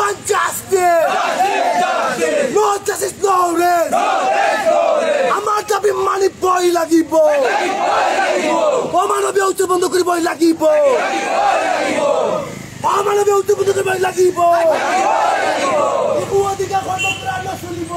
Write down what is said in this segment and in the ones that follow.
want justice. No justice, no rest. আমাৰ দাবি মানিবই লাগিব। অমানৱীয় উচ্ছেদ বন্ধ কৰিবই লাগিব। অমানৱীয় উচ্ছেদ বন্ধ কৰিবই লাগিব। শিশু অধিকাৰ সৰ্বত্ৰ নচলিব।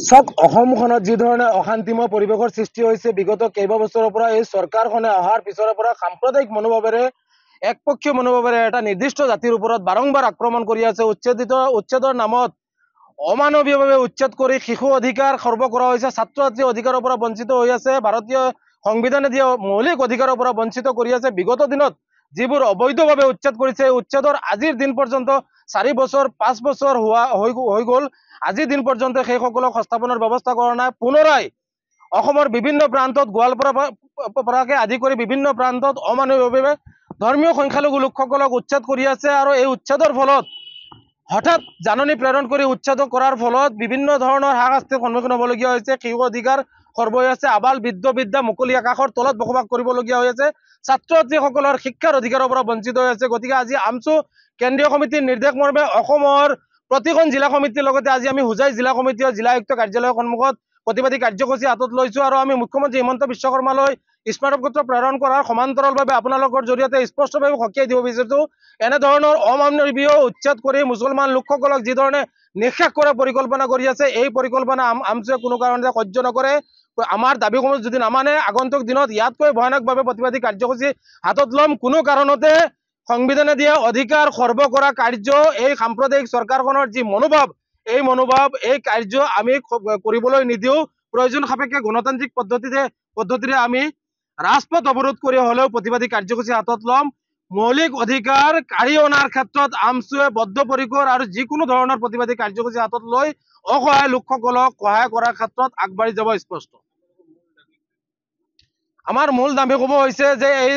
চাওক, অসমখনত যি ধৰণে অশান্তিময় পৰিৱেশৰ সৃষ্টি হৈছে বিগত কেইবা বছৰৰ পৰা, এই চৰকাৰখনে অহাৰ পিছৰ পৰা সাম্প্ৰদায়িক মনোভাৱেৰে, একপক্ষীয় মনোভাৱেৰে এটা নিৰ্দিষ্ট জাতিৰ ওপৰত বাৰম্বাৰ আক্ৰমণ কৰি আছে। উচ্ছেদৰ নামত অমানৱীয়ভাৱে উচ্ছেদ কৰি শিশু অধিকাৰ খৰ্ব কৰা হৈছে, ছাত্ৰ ছাত্ৰী অধিকাৰৰ পৰা বঞ্চিত হৈ আছে, ভাৰতীয় সংবিধানে দিয়া মৌলিক অধিকাৰৰ পৰা বঞ্চিত কৰি আছে। বিগত দিনত যিবোৰ অবৈধভাৱে উচ্ছেদ কৰিছে, উচ্ছেদৰ আজিৰ দিন পৰ্যন্ত 4 বছৰ 5 বছৰ হৈ গ'ল, আজিৰ দিন পৰ্যন্ত সেইসকলক সংস্থাপনৰ ব্যৱস্থা কৰা নাই। পুনৰাই অসমৰ বিভিন্ন প্ৰান্তত, গোৱালপাৰাৰ পৰাকে আদি কৰি বিভিন্ন প্ৰান্তত অমানৱীয়ভাৱে ধৰ্মীয় সংখ্যালঘু লোকসকলক উচ্ছেদ কৰি আছে। আৰু এই উচ্ছেদৰ ফলত হঠাৎ জাননী প্ৰেৰণ কৰি উচ্ছেদ কৰাৰ ফলত বিভিন্ন ধৰণৰ হাৰাশাস্তিৰ সন্মুখীন হ'বলগীয়া হৈছে। শিশু অধিকাৰ খৰ্ব হৈ আছে, আবাল বৃদ্ধ বিদ্যা মুকলি আকাশৰ তলত বসবাস কৰিবলগীয়া হৈ আছে, ছাত্ৰ ছাত্ৰীসকলৰ শিক্ষাৰ অধিকাৰৰ পৰা বঞ্চিত হৈ আছে। গতিকে আজি আমচু কেন্দ্ৰীয় সমিতিৰ নিৰ্দেশ মৰ্মে অসমৰ প্ৰতিখন জিলা সমিতিৰ লগতে আজি আমি হোজাই জিলা সমিতি জিলা আয়ুক্ত কাৰ্যালয়ৰ সন্মুখত প্ৰতিবাদী কাৰ্যসূচী হাতত লৈছো। আৰু আমি মুখ্যমন্ত্ৰী হিমন্ত বিশ্ব শৰ্মালৈ স্মাৰক পত্ৰ প্ৰেৰণ কৰাৰ সমান্তৰালভাৱে আপোনালোকৰ জৰিয়তে স্পষ্টভাৱে সকীয়াই দিব বিচাৰিছো, এনেধৰণৰ অমানৱীয় উচ্ছেদ কৰি মুছলমান লোকসকলক যি ধৰণে নিঃশেষ কৰাৰ পৰিকল্পনা কৰি আছে, এই পৰিকল্পনা আমচুৱে কোনো কাৰণতে সহ্য নকৰে। আমাৰ দাবীসমূহ যদি নামানে, আগন্তুক দিনত ইয়াতকৈ ভয়ানকভাৱে প্ৰতিবাদী কাৰ্যসূচী হাতত ল'ম। কোনো কাৰণতে সংবিধানে দিয়া অধিকাৰ খৰ্ব কৰা কাৰ্য, এই সাম্প্ৰদায়িক চৰকাৰখনৰ যি মনোভাৱ, এই কাৰ্য আমি কৰিবলৈ নিদিও। প্ৰয়োজন সাপেক্ষে গণতান্ত্ৰিক পদ্ধতিৰে আমি ৰাজপথ অৱৰোধ কৰি হলেও প্ৰতিবাদী কাৰ্যসূচী হাতত ল'ম। মৌলিক অধিকাৰ কাঢ়ি অনাৰ ক্ষেত্ৰত আমচুৱে বদ্ধপৰিকৰ আৰু যিকোনো ধৰণৰ প্ৰতিবাদী কাৰ্যসূচী হাতত লৈ অসহায় লোকসকলক সহায় কৰাৰ ক্ষেত্ৰত আগবাঢ়ি যাব স্পষ্ট। আমাৰ মূল দাবীসমূহ হৈছে যে এই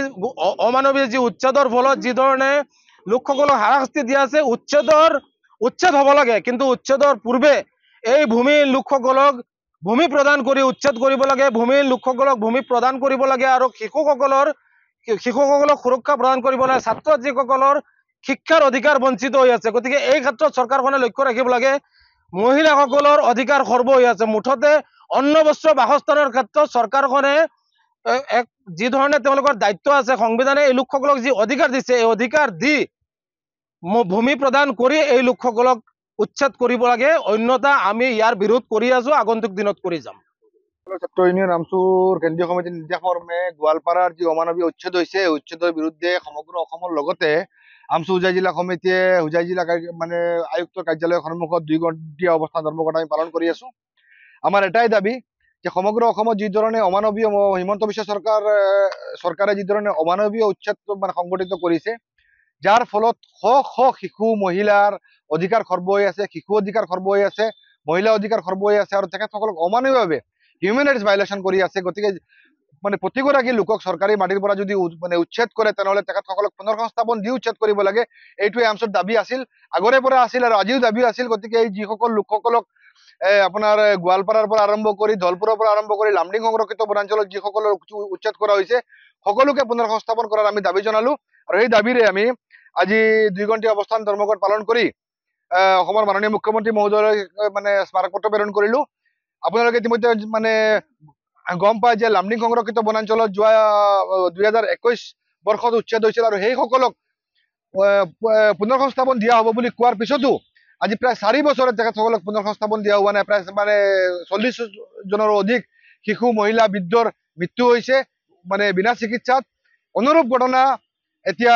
অমানৱীয় যি উচ্ছেদৰ ফলত যি ধৰণে লোকসকলক হাৰাশাস্তি দিয়া আছে, উচ্ছেদ হ'ব লাগে, কিন্তু উচ্ছেদৰ পূৰ্বে এই ভূমিৰ লোকসকলক ভূমি প্ৰদান কৰি উচ্ছেদ কৰিব লাগে, ভূমিৰ লোকসকলক ভূমি প্ৰদান কৰিব লাগে, আৰু শিশুসকলক সুৰক্ষা প্ৰদান কৰিব লাগে। ছাত্ৰ ছাত্ৰীসকলৰ শিক্ষাৰ অধিকাৰ বঞ্চিত হৈ আছে। গতিকে এই ক্ষেত্ৰত চৰকাৰখনে লক্ষ্য ৰাখিব লাগে। মহিলাসকলৰ অধিকাৰ খৰ্ব হৈ আছে। মুঠতে অন্ন বস্ত্ৰ বাসস্থানৰ ক্ষেত্ৰত চৰকাৰখনে যি ধৰণে তেওঁলোকৰ দায়িত্ব আছে, সংবিধানে এই লোকসকলক যি অধিকাৰ দিছে, এই অধিকাৰ দি ভূমি প্ৰদান কৰি এই লোকসকলক উচ্ছেদ কৰিব লাগে, অন্যথা আমি ইয়াৰ বিৰোধ কৰি আছো, আগন্তুক দিনত কৰি যাম। ছাত্ৰ ইউনিয়ন আমচুৰ কেন্দ্ৰীয় সমিতিৰ নিৰ্দেশ মৰ্মে গোৱালপাৰাৰ যি অমানৱীয় উচ্ছেদ হৈছে, উচ্ছেদৰ বিৰুদ্ধে সমগ্ৰ অসমৰ লগতে আমচু হোজাই জিলা সমিতিয়ে হোজাই জিলা আয়ুক্তৰ কাৰ্যালয়ৰ সন্মুখত 2 ঘণ্টীয়া অৱস্থান ধৰ্মঘট আমি পালন কৰি আছো। আমাৰ এটাই দাবী যে সমগ্ৰ অসমত যি ধৰণে অমানৱীয় হিমন্ত বিশ্ব চৰকাৰে যি ধৰণে অমানৱীয় উচ্ছেদ সংগঠিত কৰিছে, যাৰ ফলত শ শিশু মহিলাৰ অধিকাৰ খৰ্ব হৈ আছে, শিশু অধিকাৰ খৰ্ব হৈ আছে, মহিলা অধিকাৰ খৰ্ব হৈ আছে, আৰু তেখেতসকলক অমানৱীয়ভাৱে হিউমেন ৰাইটছ ভাইলেশ্যন কৰি আছে। গতিকে প্ৰতিগৰাকী লোকক চৰকাৰী মাটিৰ পৰা যদি উচ্ছেদ কৰে, তেনেহ'লে তেখেতসকলক পুনৰ সংস্থাপন দি উচ্ছেদ কৰিব লাগে। এইটোৱে আমচুৰ দাবী আছিল, আগৰে পৰা আছিল আৰু আজিও দাবী আছিল। গতিকে এই যিসকল লোকসকলক আপোনাৰ গোৱালপাৰাৰ পৰা আৰম্ভ কৰি ধলপুৰৰ পৰা আৰম্ভ কৰি লামডিং সংৰক্ষিত বনাঞ্চলত যিসকলৰ উচ্ছেদ কৰা হৈছে, সকলোকে পুনৰ সংস্থাপন কৰাৰ আমি দাবী জনালো। আৰু এই দাবীৰে আমি আজি 2 ঘণ্টীয়া অৱস্থান ধৰ্মঘট পালন কৰি অসমৰ মাননীয় মুখ্যমন্ত্ৰী মহোদয়লৈ স্মাৰক পত্ৰ প্ৰেৰণ কৰিলো। আপোনালোকে ইতিমধ্যে গম পায় যে লামডিং সংৰক্ষিত বনাঞ্চলত যোৱা 2021 বৰ্ষত উচ্ছেদ হৈছিল, আৰু সেইসকলক পুনৰ সংস্থাপন দিয়া হ'ব বুলি কোৱাৰ পিছতো আজি প্ৰায় 4 বছৰত তেখেতসকলক পুনৰ সংস্থাপন দিয়া হোৱা নাই। প্ৰায় 40 জনৰো অধিক শিশু মহিলা বৃদ্ধৰ মৃত্যু হৈছে বিনা চিকিৎসাত। অনুৰূপ ঘটনা এতিয়া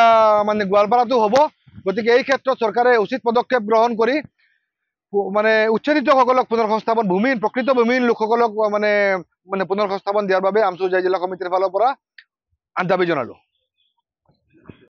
গোৱালপাৰাতো হ'ব। গতিকে এই ক্ষেত্ৰত চৰকাৰে উচিত পদক্ষেপ গ্ৰহণ কৰি উচ্ছেদিতসকলক পুনৰ সংস্থাপন, প্ৰকৃত ভূমিহীন লোকসকলক পুনৰ সংস্থাপন দিয়াৰ বাবে আমচু হোজাই জিলা সমিতিৰ ফালৰ পৰা দাবী জনালো।